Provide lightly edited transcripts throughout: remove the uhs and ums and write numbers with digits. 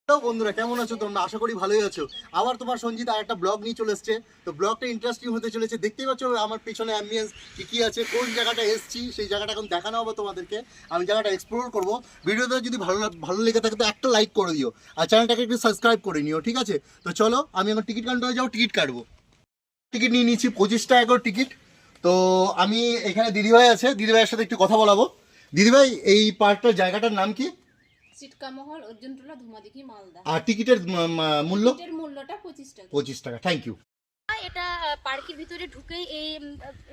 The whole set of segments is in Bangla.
হ্যালো বন্ধুরা, কেমন আছো তোমরা? আশা করি ভালোই আছো। আবার তোমার সঞ্জিত আর একটা ব্লগ নিয়ে চলে এসছে। তো ব্লগটা ইন্টারেস্টিং হতে চলেছে। দেখতেই পাচ্ছ আমার পেছনে অ্যাম্বিয়েন্স কি কি আছে, কোন জায়গাটা এসছি সেই জায়গাটা এখন দেখানো হবে তোমাদেরকে। আমি জায়গাটা এক্সপ্লোর করব। ভিডিওটা যদি ভালো লেগে থাকে তো একটা লাইক করে দিও, আর চ্যানেলটাকে একটু সাবস্ক্রাইব করে নিও, ঠিক আছে? তো চলো, আমি এখন টিকিট কাউন্টারে যাও, টিকিট কাটবো। টিকিট নিয়ে নিচ্ছি 25 টাকা করে টিকিট। তো আমি এখানে দিদিভাই আছে, দিদিভাইয়ের সাথে একটু কথা বলাবো। দিদিভাই, এই পার্কটার জায়গাটার নাম কি? সিটকামহল অর্জুনটোলা ধুমাদিঘি মালদা। আর টিকিটের মূল্য? টিকিটের মূল্যটা 25 টাকা। 25 টাকা, থ্যাংক ইউ। এটা পার্কের ভিতরে ঢুকেই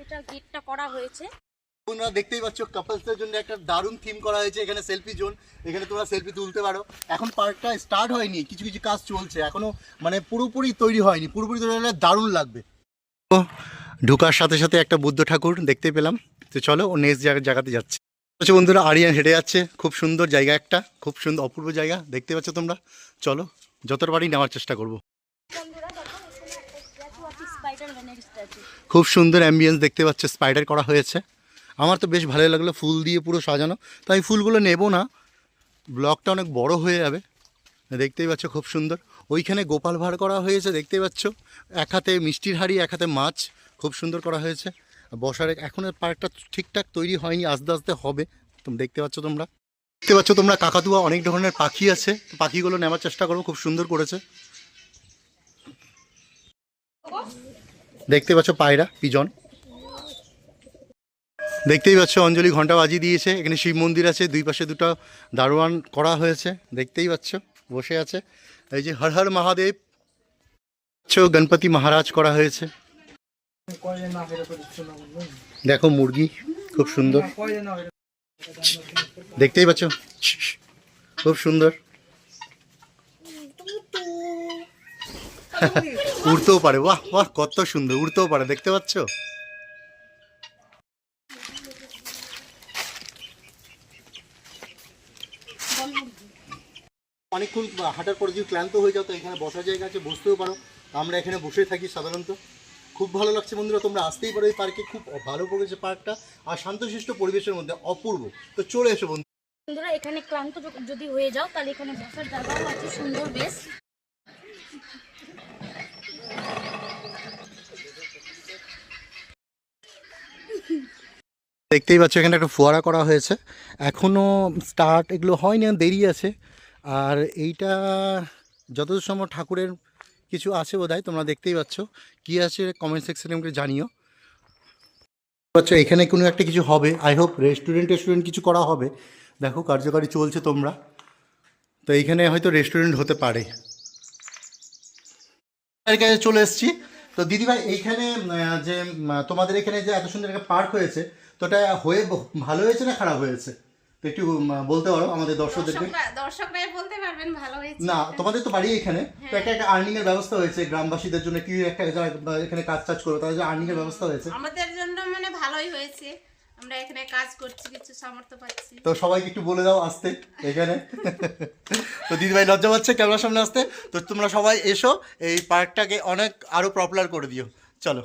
এটা গেটটা করা হয়েছে। তোমরা দেখতেই পাচ্ছ কাপলসদের জন্য একটা দারুণ থিম করা হয়েছে। এখানে সেলফি জোন, এখানে তোমরা সেলফি তুলতে পারো। এখন পার্কটা স্টার্ট হয়নি, কিছু কিছু কাজ চলছে এখনো, মানে পুরোপুরি তৈরি হয়নি। পুরোপুরি তৈরি হলে দারুণ লাগবে। ঢোকার সাথে সাথে একটা বুদ্ধ ঠাকুর দেখতে পেলাম। তো চলো, ও নেক্সট জায়গাতে যাচ্ছে। আচ্ছা বন্ধুরা, আরিয়ান হেঁটে যাচ্ছে। খুব সুন্দর জায়গা, একটা খুব সুন্দর অপূর্ব জায়গা দেখতে পাচ্ছ তোমরা। চলো, যতটা পারি নেওয়ার চেষ্টা করবো। খুব সুন্দর অ্যাম্বিয়েন্স দেখতে পাচ্ছ, স্পাইডার করা হয়েছে। আমার তো বেশ ভালোই লাগলো, ফুল দিয়ে পুরো সাজানো। তাই ফুলগুলো নেব না, ব্লগটা অনেক বড় হয়ে যাবে। দেখতেই পাচ্ছ খুব সুন্দর। ওইখানে গোপাল ভাঁড় করা হয়েছে দেখতেই পাচ্ছ। এক হাতে মিষ্টির হাঁড়ি, এক হাতে মাছ, খুব সুন্দর করা হয়েছে। বসার এখনও পার্কটা ঠিকঠাক তৈরি হয়নি, আস্তে আস্তে হবে। তুমি দেখতে পাচ্ছ তোমরা কাকাতুয়া, অনেক ধরনের পাখি আছে। পাখিগুলো নেওয়ার চেষ্টা করবো, খুব সুন্দর করেছে। দেখতে পাচ্ছ পায়রা, পিজন। দেখতেই পাচ্ছ অঞ্জলি ঘন্টা বাজিয়ে দিয়েছে। এখানে শিব মন্দির আছে, দুই পাশে দুটো দারোয়ান করা হয়েছে দেখতেই পাচ্ছ, বসে আছে। এই যে হর হর মহাদেব, গণপতি মহারাজ করা হয়েছে। দেখো মুরগি, খুব সুন্দর দেখতেই পাচ্ছ, খুব সুন্দর। উড়তেও পারে, বাহ বাহ, কত সুন্দর উড়তেও পারে, দেখতে পাচ্ছ। অনেকক্ষণ হাঁটার পরে যদি ক্লান্ত হয়ে যাও তো এখানে বসার জায়গা আছে, বসতেও পারো। আমরা এখানে বসে থাকি সাধারণত। খুব ভালো লাগছে বন্ধুরা, তোমরা আসতেই পারো এই পার্কে। খুব ভালো করেছে পার্কটা, আর শান্তশিষ্ট পরিবেশের মধ্যে অপূর্ব। তো চলে এসো বন্ধুরা, এখানে ক্লান্ত যদি হয়ে যাও তাহলে এখানে বসার জায়গাও আছে সুন্দর বেশ। দেখতেই পাচ্ছ এখানে একটা ফোয়ারা করা হয়েছে, এখনও স্টার্ট এগুলো হয়নি, দেরি আছে। আর এইটা যতদূর সম্ভব ঠাকুরের কিছু আছে বোধহয়, তোমরা দেখতেই পাচ্ছ। কি আছে কমেন্ট সেকশনে আমাকে জানিও। আচ্ছা, এখানে কোনো একটা কিছু হবে, আই হোপ রেস্টুরেন্ট কিছু করা হবে। দেখো কার্যকারী চলছে তোমরা, তো এইখানে হয়তো রেস্টুরেন্ট হতে পারে। কাছে চলে এসেছি। তো দিদিভাই, এইখানে যে তোমাদের এখানে যে এত সুন্দর একটা পার্ক হয়েছে, তো এটা হয়ে ভালো হয়েছে না খারাপ হয়েছে? তো একটু বলতে পারো আমাদের দর্শকদেরকে। দর্শকরাই বলতে পারবেন ভালো হয়েছে না, তোমাদের তো বাড়ি এখানে, তো একটা আর্নিং এর ব্যবস্থা হয়েছে গ্রামবাসীদের জন্য, কি একটা এখানে কাজ করবে তাদের যে আর্নিং এর ব্যবস্থা হয়েছে। আমাদের জন্য মানে ভালোই হয়েছে, আমরা এখানে কাজ করছি, কিছু সামর্থ্য পাচ্ছি। তো সবাইকে একটু বলে দাও আসতে এখানে। তো দিদিভাই লজ্জা পাচ্ছে ক্যামেরার সামনে আসতে। তো তোমরা সবাই এসো, এই পার্কটাকে অনেক আরো পপুলার করে দিও। চলো।